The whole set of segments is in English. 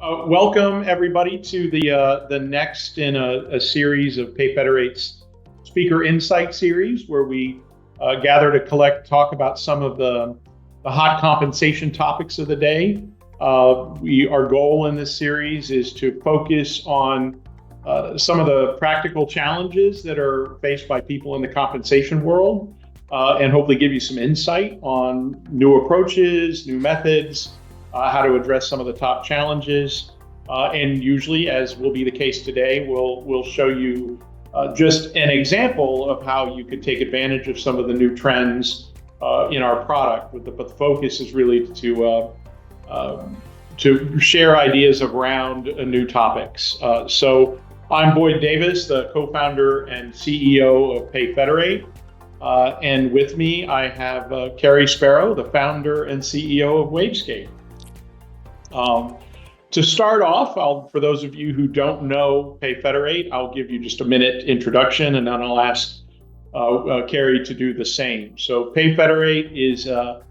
Welcome everybody to the next in a series of Payfederate's Speaker Insight series, where we gather to talk about some of the hot compensation topics of the day. Our goal in this series is to focus on some of the practical challenges that are faced by people in the compensation world, and hopefully give you some insight on new approaches, new methods, how to address some of the top challenges. And usually, as will be the case today, we'll show you just an example of how you could take advantage of some of the new trends in our product. But the focus is really to share ideas around new topics. So I'm Boyd Davis, the co-founder and CEO of Payfederate. And with me, I have Cary Sparrow, the founder and CEO of WageScape. To start off, for those of you who don't know Payfederate, I'll give you just a minute introduction, and then I'll ask Cary to do the same. So Payfederate is a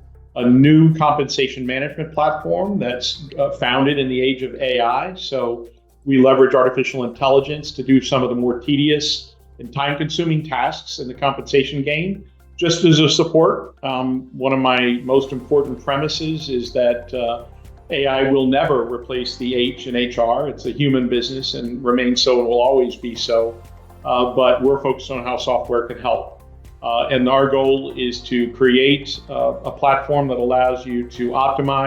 new compensation management platform that's founded in the age of AI. So we leverage artificial intelligence to do some of the more tedious and time-consuming tasks in the compensation game. Just as a support, one of my most important premises is that AI will never replace the H in HR. It's a human business and remains so and will always be so. But we're focused on how software can help. And our goal is to create a platform that allows you to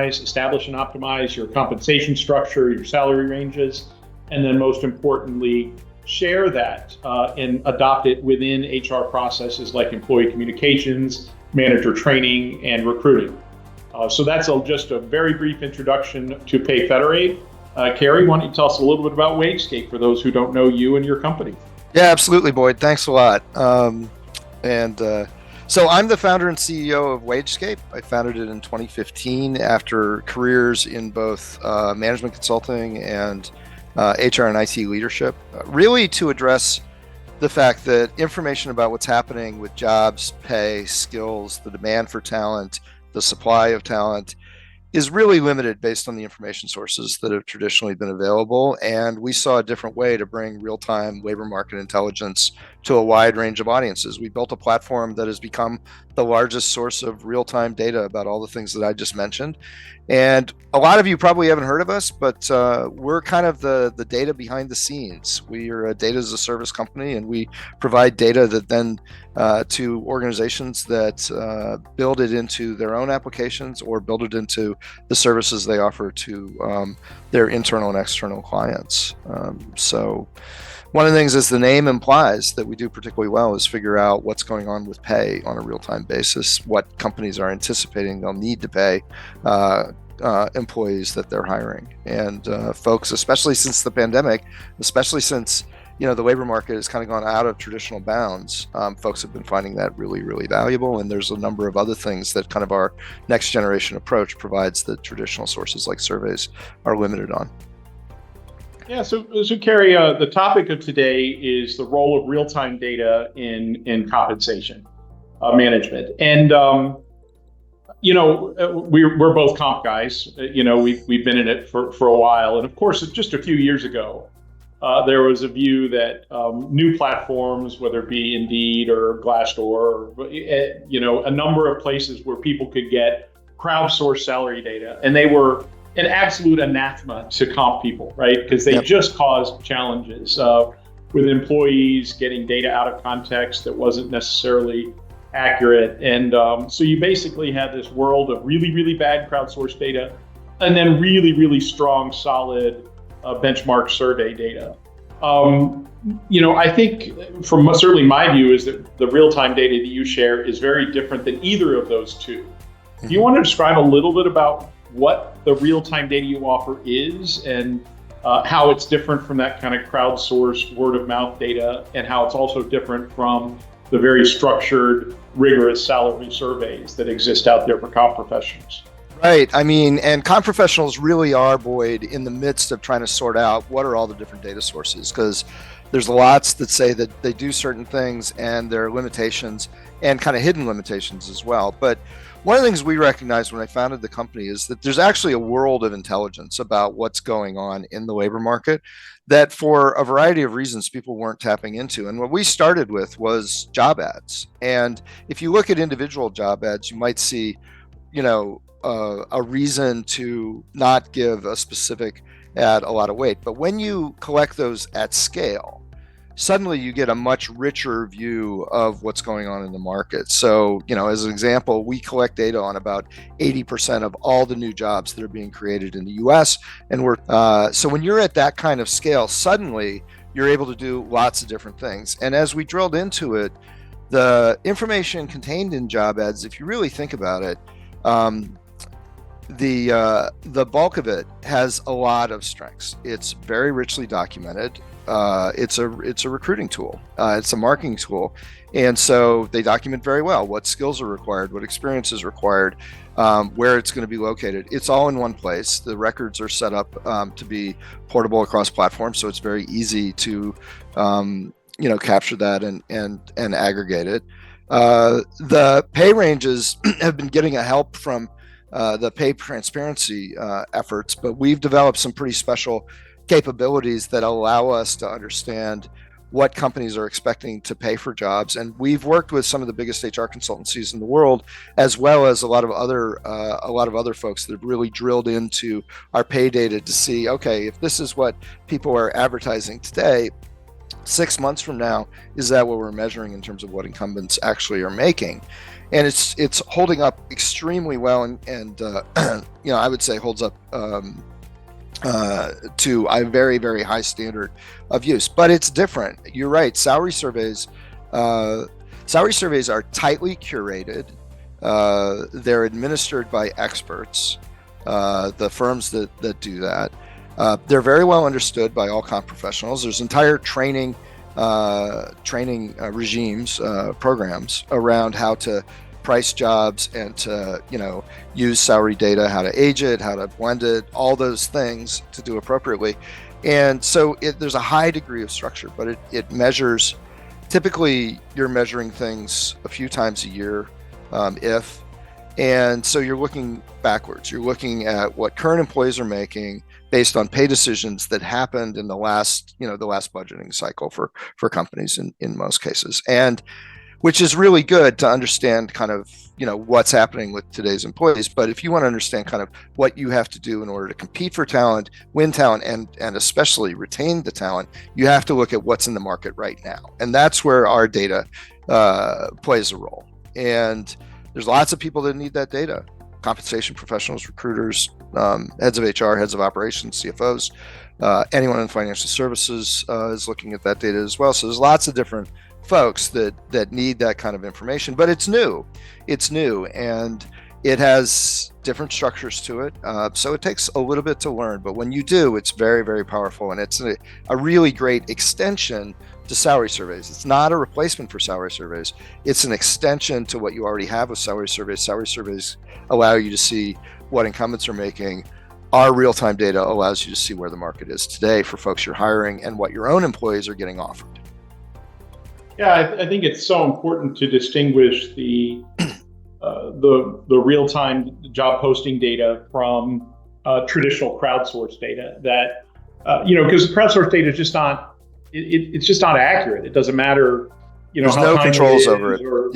establish and optimize your compensation structure, your salary ranges, and then most importantly, share that and adopt it within HR processes like employee communications, manager training, and recruiting. So that's just a very brief introduction to Payfederate. Cary, why don't you tell us a little bit about WageScape for those who don't know you and your company? Yeah, absolutely, Boyd. Thanks a lot. So I'm the founder and CEO of WageScape. I founded it in 2015 after careers in both management consulting and HR and IT leadership, really to address the fact that information about what's happening with jobs, pay, skills, the demand for talent, the supply of talent is really limited based on the information sources that have traditionally been available. And we saw a different way to bring real-time labor market intelligence to a wide range of audiences. We built a platform that has become the largest source of real-time data about all the things that I just mentioned. And a lot of you probably haven't heard of us, but we're kind of the data behind the scenes. We are a data as a service company, and we provide data that then to organizations that build it into their own applications or build it into the services they offer to their internal and external clients. So one of the things, as the name implies, that we do particularly well is figure out what's going on with pay on a real-time basis, what companies are anticipating they'll need to pay employees that they're hiring. And folks, especially since the pandemic, especially since the labor market has kind of gone out of traditional bounds, folks have been finding that really, really valuable. And there's a number of other things that kind of our next generation approach provides that traditional sources like surveys are limited on. Yeah, so Cary, the topic of today is the role of real-time data in compensation management. And we're both comp guys. We've been in it for a while. And of course, just a few years ago, there was a view that new platforms, whether it be Indeed or Glassdoor, or, a number of places where people could get crowdsourced salary data, and they were an absolute anathema to comp people, right? Because they just caused challenges with employees getting data out of context that wasn't necessarily accurate. And so you basically had this world of really, really bad crowdsourced data, and then really, really strong, solid benchmark survey data. I think from certainly my view is that the real-time data that you share is very different than either of those two. Do you want to describe a little bit about what the real-time data you offer is and how it's different from that kind of crowdsourced word-of-mouth data, and how it's also different from the very structured, rigorous salary surveys that exist out there for comp professionals? Right. I mean, and comp professionals really are, Boyd, in the midst of trying to sort out what are all the different data sources, because there's lots that say that they do certain things and there are limitations and kind of hidden limitations as well. But One of the things we recognized when I founded the company is that there's actually a world of intelligence about what's going on in the labor market that for a variety of reasons people weren't tapping into. And what we started with was job ads. And if you look at individual job ads, you might see, a reason to not give a specific ad a lot of weight. But when you collect those at scale, suddenly you get a much richer view of what's going on in the market. So, as an example, we collect data on about 80% of all the new jobs that are being created in the US. And so when you're at that kind of scale, suddenly you're able to do lots of different things. And as we drilled into it, the information contained in job ads, if you really think about it, the bulk of it has a lot of strengths. It's very richly documented. It's a recruiting tool. It's a marketing tool, and so they document very well what skills are required, what experience is required, where it's going to be located. It's all in one place. The records are set up to be portable across platforms, so it's very easy to capture that and aggregate it. The pay ranges have been getting a help from the pay transparency efforts, but we've developed some pretty special capabilities that allow us to understand what companies are expecting to pay for jobs. And we've worked with some of the biggest HR consultancies in the world, as well as a lot of other folks that have really drilled into our pay data to see, okay, if this is what people are advertising today, 6 months from now, is that what we're measuring in terms of what incumbents actually are making? And it's holding up extremely well, and I would say holds up to a very, very high standard of use. But it's different. You're right. Salary surveys are tightly curated. They're administered by experts, the firms that do that. They're very well understood by all comp professionals. There's entire training regimes, programs around how to price jobs and to use salary data, how to age it, how to blend it, all those things to do appropriately. And so there's a high degree of structure, but it measures, typically you're measuring things a few times a year, and so you're looking backwards. You're looking at what current employees are making based on pay decisions that happened in the last budgeting cycle for companies in most cases. And which is really good to understand kind of, what's happening with today's employees. But if you want to understand kind of what you have to do in order to compete for talent, win talent, and especially retain the talent, you have to look at what's in the market right now. And that's where our data plays a role. And there's lots of people that need that data: compensation professionals, recruiters, heads of HR, heads of operations, CFOs, anyone in financial services is looking at that data as well. So there's lots of different folks that need that kind of information, but it's new, and it has different structures to it. So it takes a little bit to learn, but when you do, it's very, very powerful, and it's a really great extension to salary surveys. It's not a replacement for salary surveys. It's an extension to what you already have with salary surveys. Salary surveys allow you to see what incumbents are making. Our real-time data allows you to see where the market is today for folks you're hiring and what your own employees are getting offered. Yeah, I think it's so important to distinguish the real-time job posting data from traditional crowdsourced data. That because crowdsourced data is just not it's just not accurate. It doesn't matter there's how no controls over it, or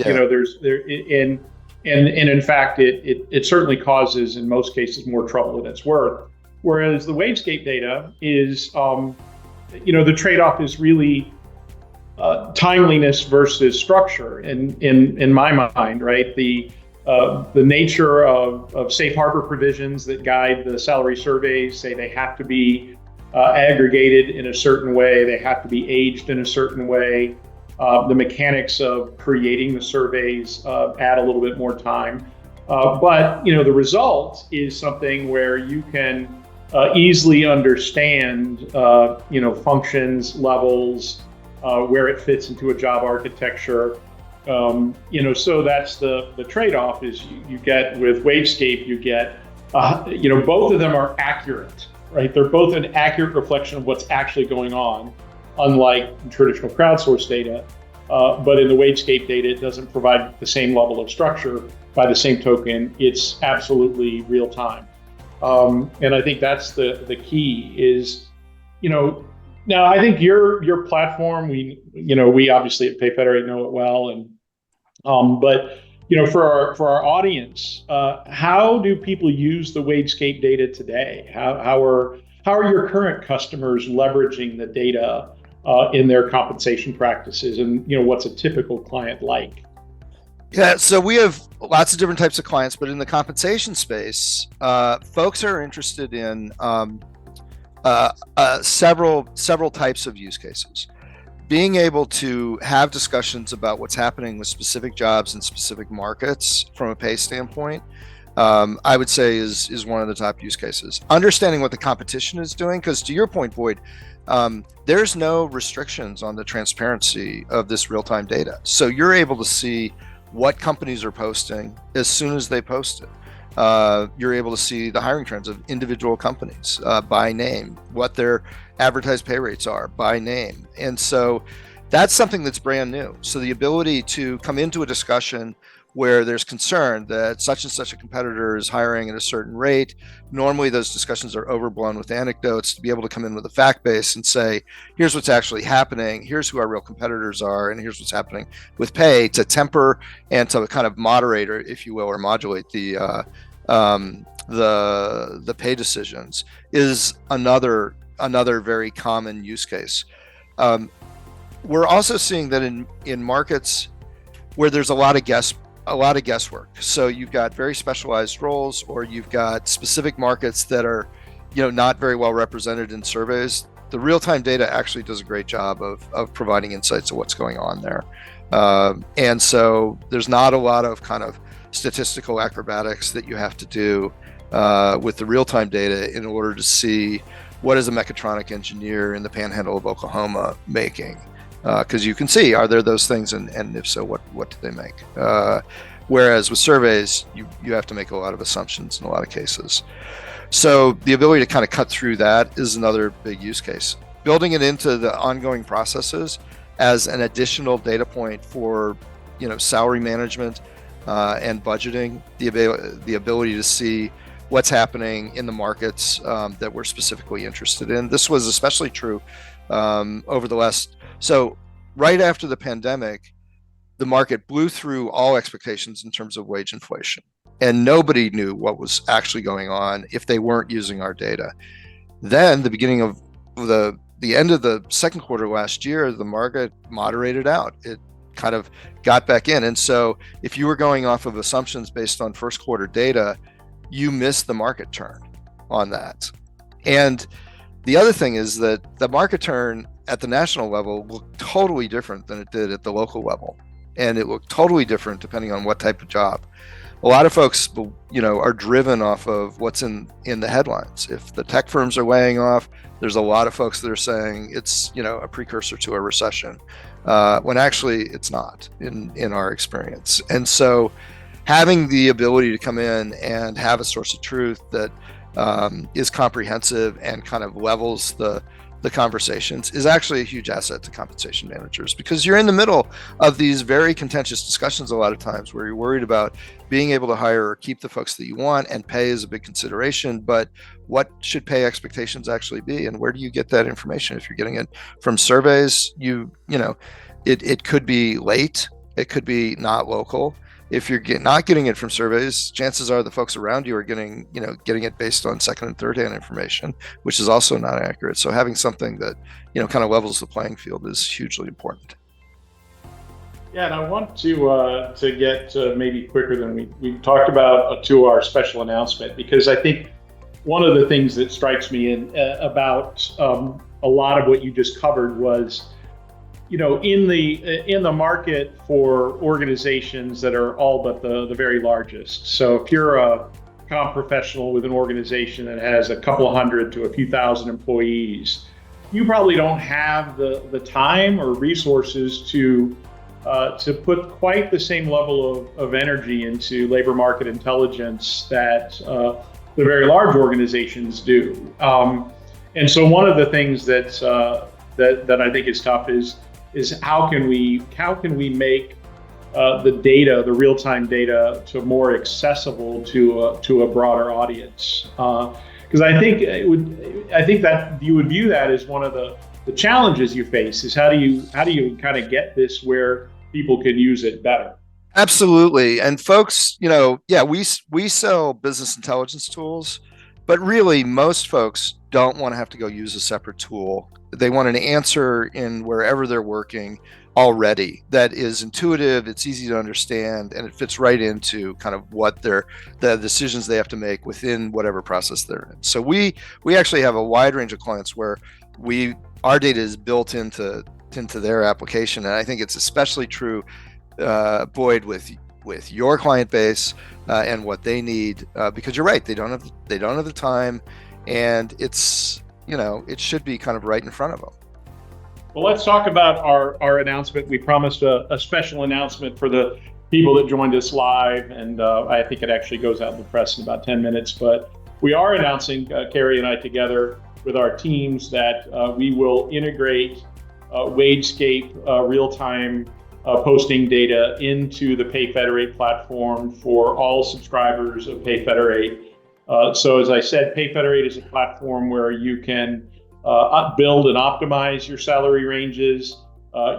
and in fact it certainly causes in most cases more trouble than it's worth. Whereas the WageScape data is the trade-off is really timeliness versus structure in my mind, right? The nature of safe harbor provisions that guide the salary surveys say they have to be aggregated in a certain way, they have to be aged in a certain way. The mechanics of creating the surveys add a little bit more time, but the result is something where you can easily understand functions, levels, where it fits into a job architecture. So that's the trade-off is you get with WageScape, you get, both of them are accurate, right? They're both an accurate reflection of what's actually going on, unlike traditional crowdsourced data. But in the WageScape data, it doesn't provide the same level of structure. By the same token, it's absolutely real time. And I think that's the key is, now I think your platform, we obviously at Payfederate know it well, and but for our audience, how do people use the WageScape data today? How are your current customers leveraging the data in their compensation practices, and what's a typical client like? Yeah, so we have lots of different types of clients, but in the compensation space, folks are interested in several types of use cases. Being able to have discussions about what's happening with specific jobs in specific markets from a pay standpoint, I would say is one of the top use cases. Understanding what the competition is doing, because to your point, Boyd, there's no restrictions on the transparency of this real-time data. So you're able to see what companies are posting as soon as they post it. You're able to see the hiring trends of individual companies by name, what their advertised pay rates are by name. And so that's something that's brand new. So the ability to come into a discussion where there's concern that such and such a competitor is hiring at a certain rate. Normally those discussions are overblown with anecdotes. To be able to come in with a fact base and say, here's what's actually happening, here's who our real competitors are, and here's what's happening with pay, to temper and to kind of moderate, or if you will, or modulate the pay decisions, is another very common use case. We're also seeing that in markets where there's a lot of guesswork. So you've got very specialized roles, or you've got specific markets that are, not very well represented in surveys. The real-time data actually does a great job of providing insights of what's going on there. And so there's not a lot of kind of statistical acrobatics that you have to do with the real-time data in order to see what is a mechatronic engineer in the panhandle of Oklahoma making. Because you can see, are there those things, and if so, what do they make? Whereas with surveys, you have to make a lot of assumptions in a lot of cases. So the ability to kind of cut through that is another big use case. Building it into the ongoing processes as an additional data point for salary management and budgeting, the ability to see what's happening in the markets that we're specifically interested in. This was especially true over the last. So right after the pandemic, the market blew through all expectations in terms of wage inflation, and nobody knew what was actually going on if they weren't using our data. Then the beginning of the end of the second quarter last year, the market moderated out. It kind of got back in. And so if you were going off of assumptions based on first quarter data, you missed the market turn on that. And the other thing is that the market turn at the national level looked totally different than it did at the local level. And it looked totally different depending on what type of job. A lot of folks, are driven off of what's in the headlines. If the tech firms are laying off, there's a lot of folks that are saying it's, a precursor to a recession, when actually it's not in our experience. And so having the ability to come in and have a source of truth that is comprehensive and kind of levels the conversations is actually a huge asset to compensation managers, because you're in the middle of these very contentious discussions a lot of times where you're worried about being able to hire or keep the folks that you want, and pay is a big consideration. But what should pay expectations actually be, and where do you get that information? If you're getting it from surveys, it could be late, it could be not local. If you're not getting it from surveys, chances are the folks around you are getting it based on second and third hand information, which is also not accurate. So having something that, kind of levels the playing field is hugely important. Yeah, and I want to get maybe quicker than we talked about to our special announcement, because I think one of the things that strikes me about a lot of what you just covered was, in the market for organizations that are all but the very largest. So if you're a comp professional with an organization that has a couple of hundred to a few thousand employees, you probably don't have the time or resources to put quite the same level of energy into labor market intelligence that the very large organizations do. And so one of the things that I think is tough is, is how can we make the data, the real-time data, to more accessible to a broader audience? Because I think that you would view that as one of the challenges you face is how do you kind of get this where people can use it better? Absolutely. And folks, we sell business intelligence tools, but really most folks don't want to have to go use a separate tool. They want an answer in wherever they're working already that is intuitive, it's easy to understand, and it fits right into kind of what the decisions they have to make within whatever process they're in. So we actually have a wide range of clients where our data is built into their application, and I think it's especially true, Boyd, with your client base and what they need, because you're right, they don't have the time, and it's it should be kind of right in front of them. Well, let's talk about our announcement. We promised a special announcement for the people that joined us live, and I think it actually goes out in the press in about 10 minutes. But we are announcing, Cary and I together with our teams, that we will integrate WageScape real-time posting data into the Payfederate platform for all subscribers of Payfederate. So as I said, Payfederate is a platform where you can build and optimize your salary ranges.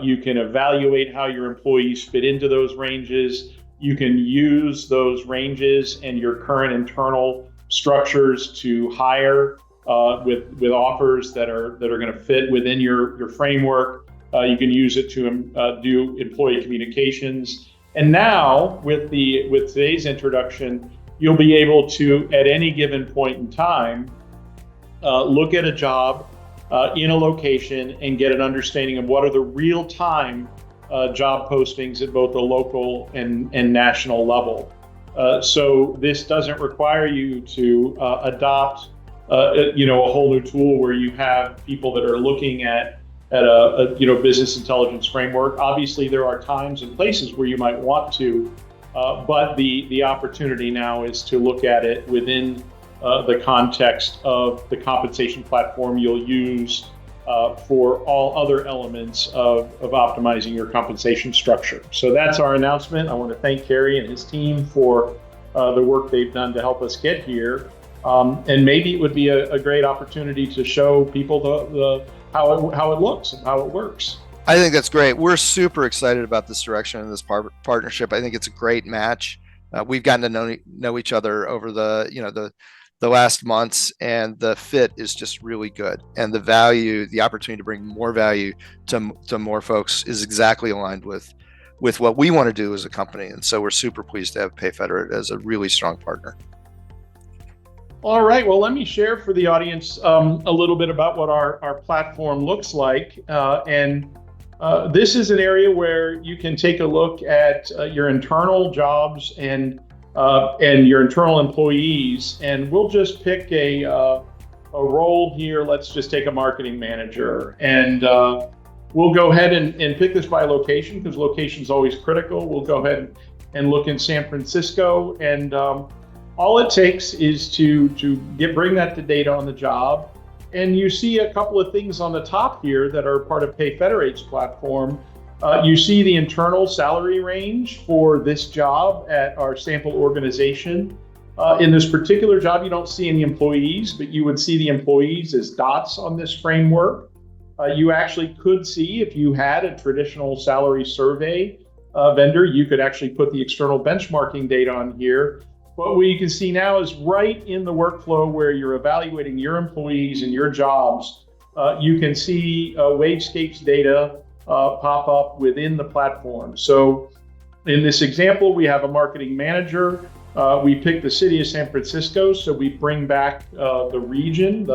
You can evaluate how your employees fit into those ranges. You can use those ranges and your current internal structures to hire with offers that are going to fit within your framework. You can use it to do employee communications. And now with today's introduction, you'll be able to, at any given point in time, look at a job in a location and get an understanding of what are the real-time job postings at both the local and national level. So this doesn't require you to adopt a whole new tool where you have people that are looking at a business intelligence framework. Obviously, there are times and places where you might want to, but the opportunity now is to look at it within the context of the compensation platform you'll use for all other elements of optimizing your compensation structure. So that's our announcement. I want to thank Cary and his team for the work they've done to help us get here. And maybe it would be a great opportunity to show people how it looks and how it works. I think that's great. We're super excited about this direction and this partnership. I think it's a great match. We've gotten to know each other over the last months, and the fit is just really good. And the opportunity to bring more value to more folks is exactly aligned with what we want to do as a company. And so we're super pleased to have Payfederate as a really strong partner. All right, well, let me share for the audience a little bit about what our platform looks like. This is an area where you can take a look at your internal jobs and your internal employees. And we'll just pick a role here. Let's just take a marketing manager. And we'll go ahead and pick this by location, because location is always critical. We'll go ahead and look in San Francisco. And all it takes is to bring that to data on the job. And you see a couple of things on the top here that are part of Payfederate's platform. You see the internal salary range for this job at our sample organization. In this particular job, you don't see any employees, but you would see the employees as dots on this framework. You actually could see, if you had a traditional salary survey vendor, you could actually put the external benchmarking data on here. But what you can see now is right in the workflow where you're evaluating your employees and your jobs, you can see WageScape's data pop up within the platform. So in this example, we have a marketing manager. We pick the city of San Francisco, so we bring back the region,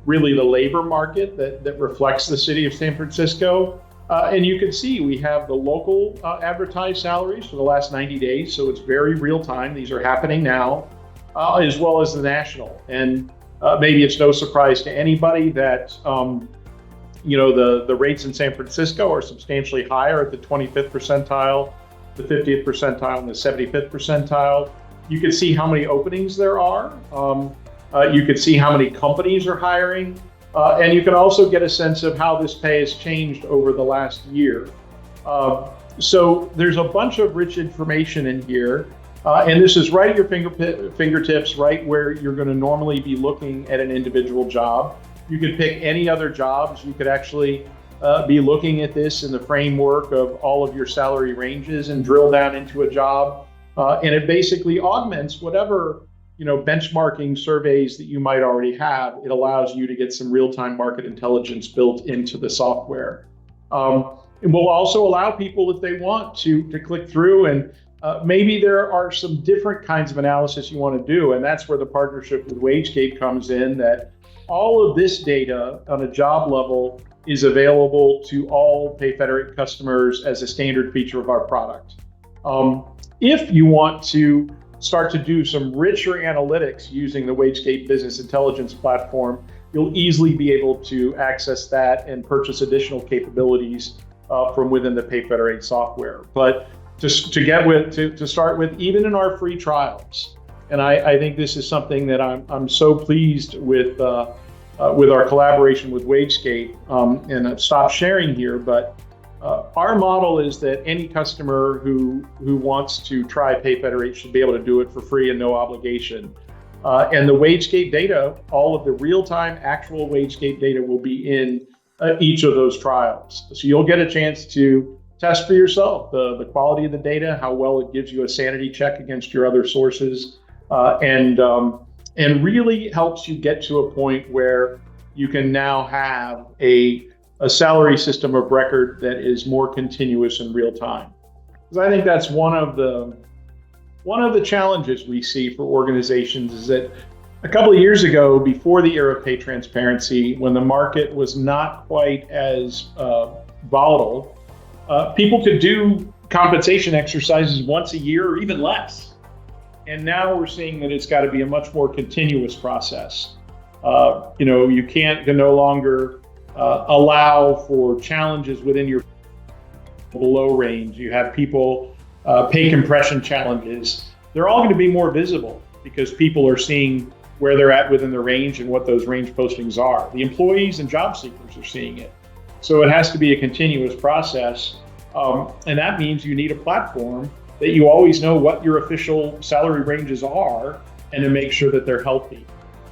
really the labor market that reflects the city of San Francisco. And you can see we have the local advertised salaries for the last 90 days, so it's very real time. These are happening now, as well as the national. And maybe it's no surprise to anybody that the rates in San Francisco are substantially higher at the 25th percentile, the 50th percentile, and the 75th percentile. You can see how many openings there are. You can see how many companies are hiring. And you can also get a sense of how this pay has changed over the last year. So there's a bunch of rich information in here. And this is right at your fingertips, right where you're going to normally be looking at an individual job. You could pick any other jobs. You could actually be looking at this in the framework of all of your salary ranges and drill down into a job. And it basically augments whatever benchmarking surveys that you might already have. It allows you to get some real-time market intelligence built into the software. It will also allow people, if they want to click through and maybe there are some different kinds of analysis you want to do, and that's where the partnership with WageScape comes in, that all of this data on a job level is available to all Payfederate customers as a standard feature of our product. If you want to start to do some richer analytics using the WageScape Business Intelligence platform, you'll easily be able to access that and purchase additional capabilities from within the Payfederate software. But to start with, even in our free trials, and I think this is something that I'm so pleased with our collaboration with WageScape, and I've stopped sharing here, but our model is that any customer who wants to try Payfederate should be able to do it for free and no obligation. And the WageScape data, all of the real-time actual WageScape data will be in each of those trials. So you'll get a chance to test for yourself the quality of the data, how well it gives you a sanity check against your other sources, and really helps you get to a point where you can now have a salary system of record that is more continuous and real time. Because I think that's one of the challenges we see for organizations is that a couple of years ago, before the era of pay transparency, when the market was not quite as volatile, people could do compensation exercises once a year or even less. And now we're seeing that it's got to be a much more continuous process. You can no longer allow for challenges within your below range. You have people pay compression challenges. They're all going to be more visible because people are seeing where they're at within the range and what those range postings are. The employees and job seekers are seeing it. So it has to be a continuous process. And that means you need a platform that you always know what your official salary ranges are and to make sure that they're healthy.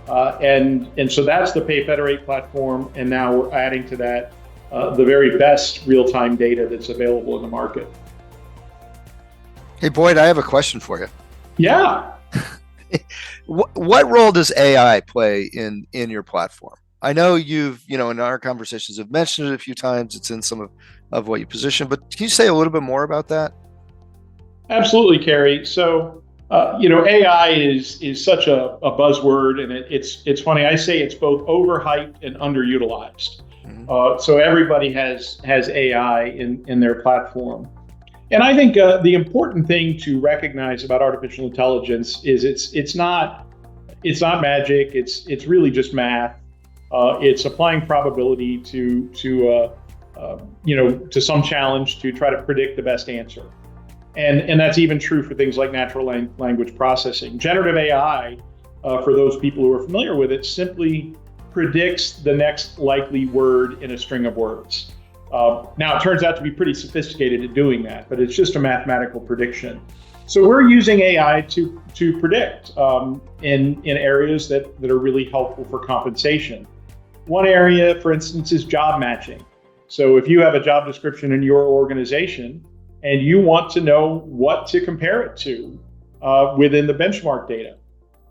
And so that's the Payfederate platform. And now we're adding to that the very best real-time data that's available in the market. Hey, Boyd, I have a question for you. Yeah. What role does AI play in your platform? I know you've, in our conversations have mentioned it a few times. It's in some of what you position, but can you say a little bit more about that? Absolutely, Cary. So, AI is such a buzzword, and it's funny. I say it's both overhyped and underutilized. Mm-hmm. So everybody has AI in their platform. And I think the important thing to recognize about artificial intelligence is it's not magic. It's really just math. It's applying probability to some challenge to try to predict the best answer. And that's even true for things like natural language processing. Generative AI, for those people who are familiar with it, simply predicts the next likely word in a string of words. Now, it turns out to be pretty sophisticated at doing that, but it's just a mathematical prediction. So we're using AI to predict in areas that are really helpful for compensation. One area, for instance, is job matching. So if you have a job description in your organization and you want to know what to compare it to within the benchmark data,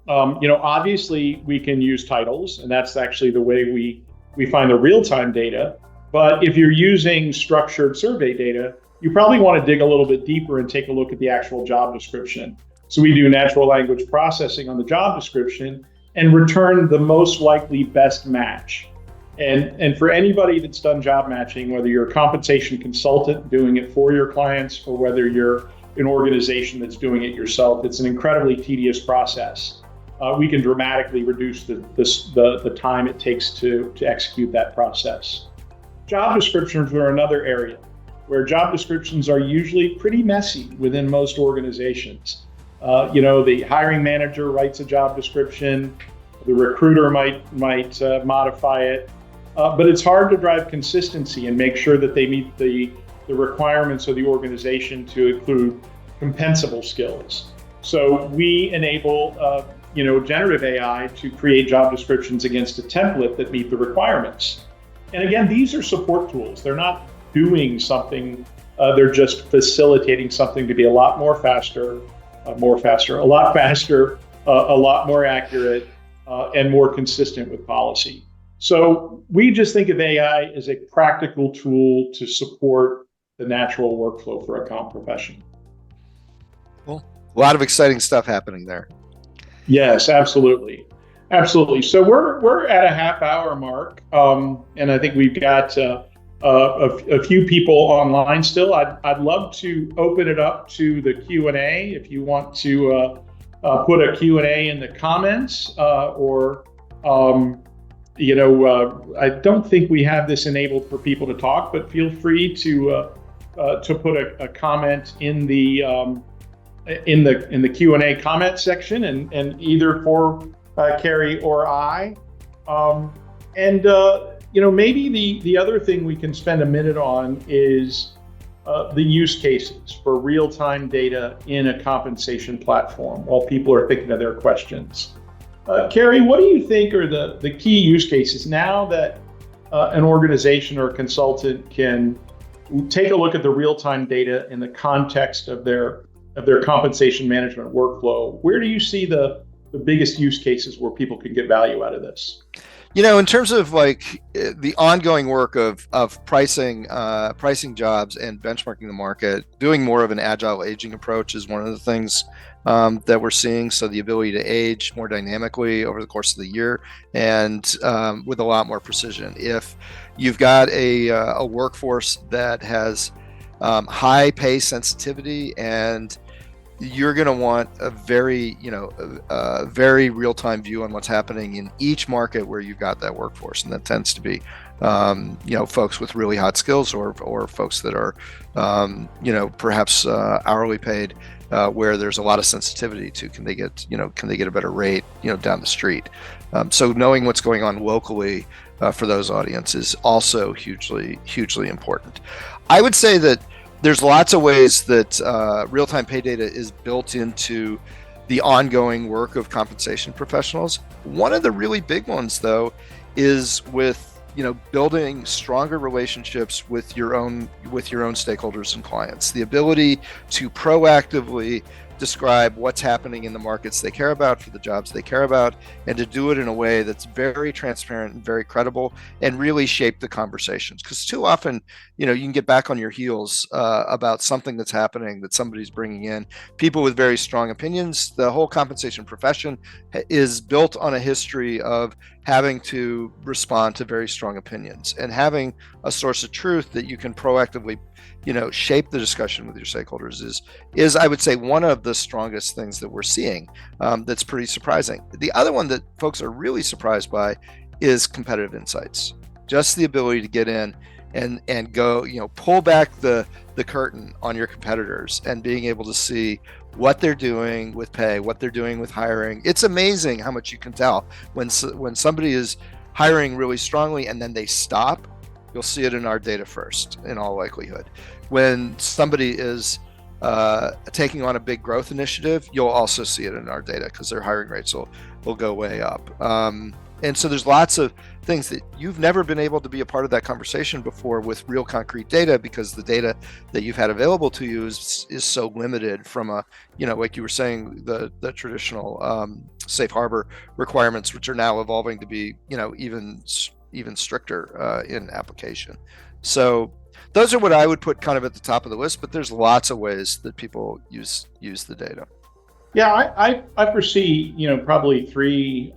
obviously we can use titles, and that's actually the way we find the real-time data. But if you're using structured survey data, you probably want to dig a little bit deeper and take a look at the actual job description. So we do natural language processing on the job description and return the most likely best match. And for anybody that's done job matching, whether you're a compensation consultant doing it for your clients or whether you're an organization that's doing it yourself, it's an incredibly tedious process. We can dramatically reduce the time it takes to execute that process. Job descriptions are another area where job descriptions are usually pretty messy within most organizations. The hiring manager writes a job description, the recruiter might modify it, but it's hard to drive consistency and make sure that they meet the requirements of the organization to include compensable skills. So we enable generative AI to create job descriptions against a template that meet the requirements. And again, these are support tools. They're not doing something, they're just facilitating something to be a lot more faster, a lot faster, a lot more accurate, and more consistent with policy. So we just think of AI as a practical tool to support the natural workflow for a comp profession. Cool. A lot of exciting stuff happening there. Yes, absolutely. Absolutely. So we're at a half hour mark, and I think we've got a few people online still. I'd love to open it up to the Q&A if you want to put a Q&A in the comments, or I don't think we have this enabled for people to talk, but feel free to put a comment in the Q&A comment section, and either for Cary or I. Maybe the other thing we can spend a minute on is the use cases for real-time data in a compensation platform while people are thinking of their questions. Cary, what do you think are the key use cases now that an organization or a consultant can take a look at the real-time data in the context of their compensation management workflow? Where do you see the biggest use cases where people can get value out of this? In terms of like the ongoing work of pricing jobs and benchmarking the market, doing more of an agile aging approach is one of the things that we're seeing. So the ability to age more dynamically over the course of the year and with a lot more precision. If you've got a workforce that has high pay sensitivity, and you're going to want a very real-time view on what's happening in each market where you've got that workforce, and that tends to be folks with really hot skills or folks that are perhaps hourly paid, where there's a lot of sensitivity to can they get a better rate down the street. So knowing what's going on locally for those audiences is also hugely important. I would say that there's lots of ways that real-time pay data is built into the ongoing work of compensation professionals. One of the really big ones, though, is with building stronger relationships with your own stakeholders and clients. The ability to proactively describe what's happening in the markets they care about for the jobs they care about, and to do it in a way that's very transparent and very credible, and really shape the conversations. Because too often, you can get back on your heels about something that's happening that somebody's bringing in. People with very strong opinions. The whole compensation profession is built on a history of having to respond to very strong opinions, and having a source of truth that you can proactively shape the discussion with your stakeholders is I would say one of the strongest things that we're seeing. That's pretty surprising. The other one that folks are really surprised by is competitive insights. Just the ability to get in and go, pull back the curtain on your competitors, and being able to see what they're doing with pay, what they're doing with hiring. It's amazing how much you can tell when somebody is hiring really strongly and then they stop. You'll see it in our data first, in all likelihood. When somebody is taking on a big growth initiative, you'll also see it in our data, because their hiring rates will go way up. And so there's lots of things that you've never been able to be a part of that conversation before with real concrete data, because the data that you've had available to you is so limited from a, like you were saying, the traditional safe harbor requirements, which are now evolving to be, even stricter in application. So those are what I would put kind of at the top of the list, but there's lots of ways that people use the data. Yeah, I foresee, probably three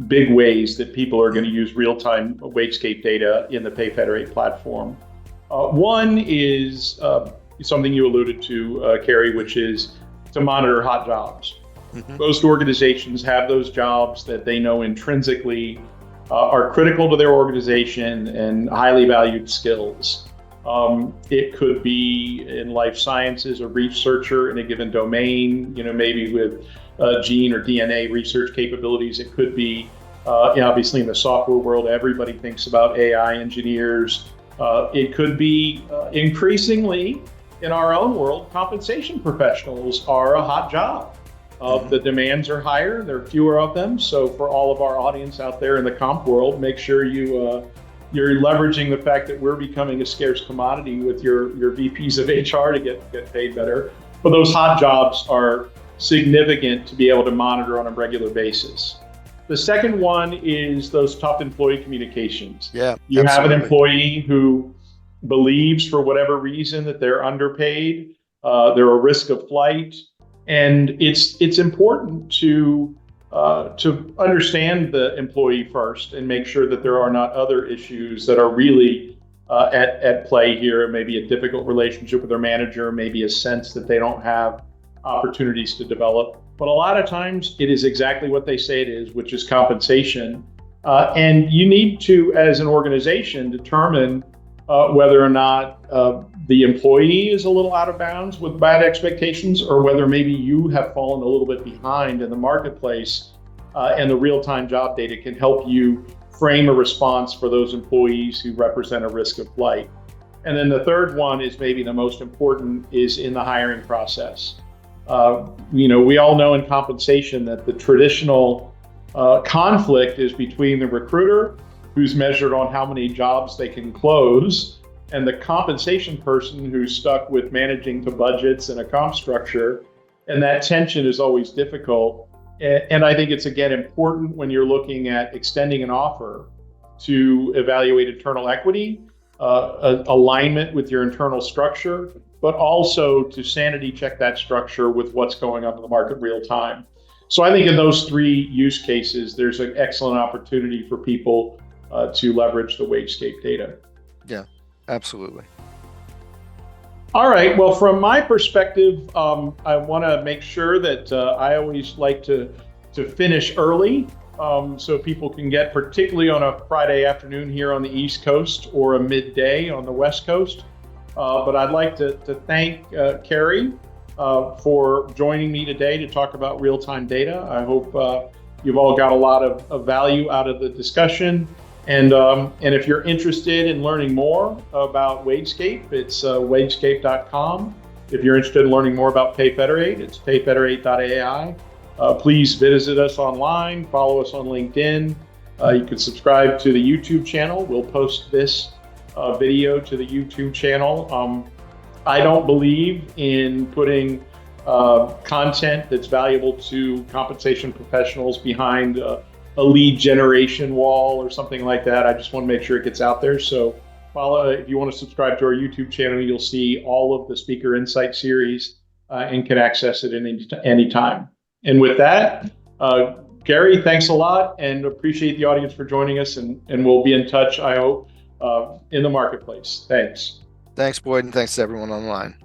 big ways that people are going to use real-time WageScape data in the Payfederate platform. One is something you alluded to, Cary, which is to monitor hot jobs. Mm-hmm. Most organizations have those jobs that they know intrinsically are critical to their organization and highly valued skills. It could be in life sciences, a researcher in a given domain, maybe with gene or DNA research capabilities. It could be Obviously, in the software world, everybody thinks about AI engineers. It could be increasingly in our own world, compensation professionals are a hot job. The demands are higher, there are fewer of them. So for all of our audience out there in the comp world, make sure you're leveraging the fact that we're becoming a scarce commodity with your VPs of HR to get paid better. But those hot jobs are significant to be able to monitor on a regular basis. The second one is those tough employee communications. Yeah, you absolutely. have an employee who believes for whatever reason that they're underpaid, they're a risk of flight, and it's important to understand the employee first and make sure that there are not other issues that are really at play here. Maybe a difficult relationship with their manager, maybe a sense that they don't have opportunities to develop. But a lot of times it is exactly what they say it is, which is compensation. And you need to, as an organization, determine whether or not the employee is a little out of bounds with bad expectations, or whether maybe you have fallen a little bit behind in the marketplace, and the real-time job data can help you frame a response for those employees who represent a risk of flight. And then the third one is maybe the most important, is in the hiring process. We all know in compensation that the traditional conflict is between the recruiter, who's measured on how many jobs they can close, and the compensation person who's stuck with managing to budgets and a comp structure. And that tension is always difficult. And I think it's, again, important when you're looking at extending an offer to evaluate internal equity, alignment with your internal structure, but also to sanity check that structure with what's going on in the market real time. So I think in those three use cases, there's an excellent opportunity for people to leverage the WageScape data. Yeah, absolutely. All right. Well, from my perspective, I want to make sure that I always like to finish early, so people can get, particularly on a Friday afternoon here on the East Coast or a midday on the West Coast. But I'd like to thank Cary for joining me today to talk about real-time data. I hope you've all got a lot of value out of the discussion. And if you're interested in learning more about WageScape, it's wagescape.com. If you're interested in learning more about Payfederate, it's payfederate.ai. Please visit us online, follow us on LinkedIn. You can subscribe to the YouTube channel. We'll post this video to the YouTube channel. I don't believe in putting content that's valuable to compensation professionals behind a lead generation wall or something like that. I just want to make sure it gets out there. So if you want to subscribe to our YouTube channel, you'll see all of the Speaker Insight series and can access it any time. And with that, Cary, thanks a lot, and appreciate the audience for joining us, and we'll be in touch, I hope, in the marketplace. Thanks. Thanks, Boyd, and thanks to everyone online.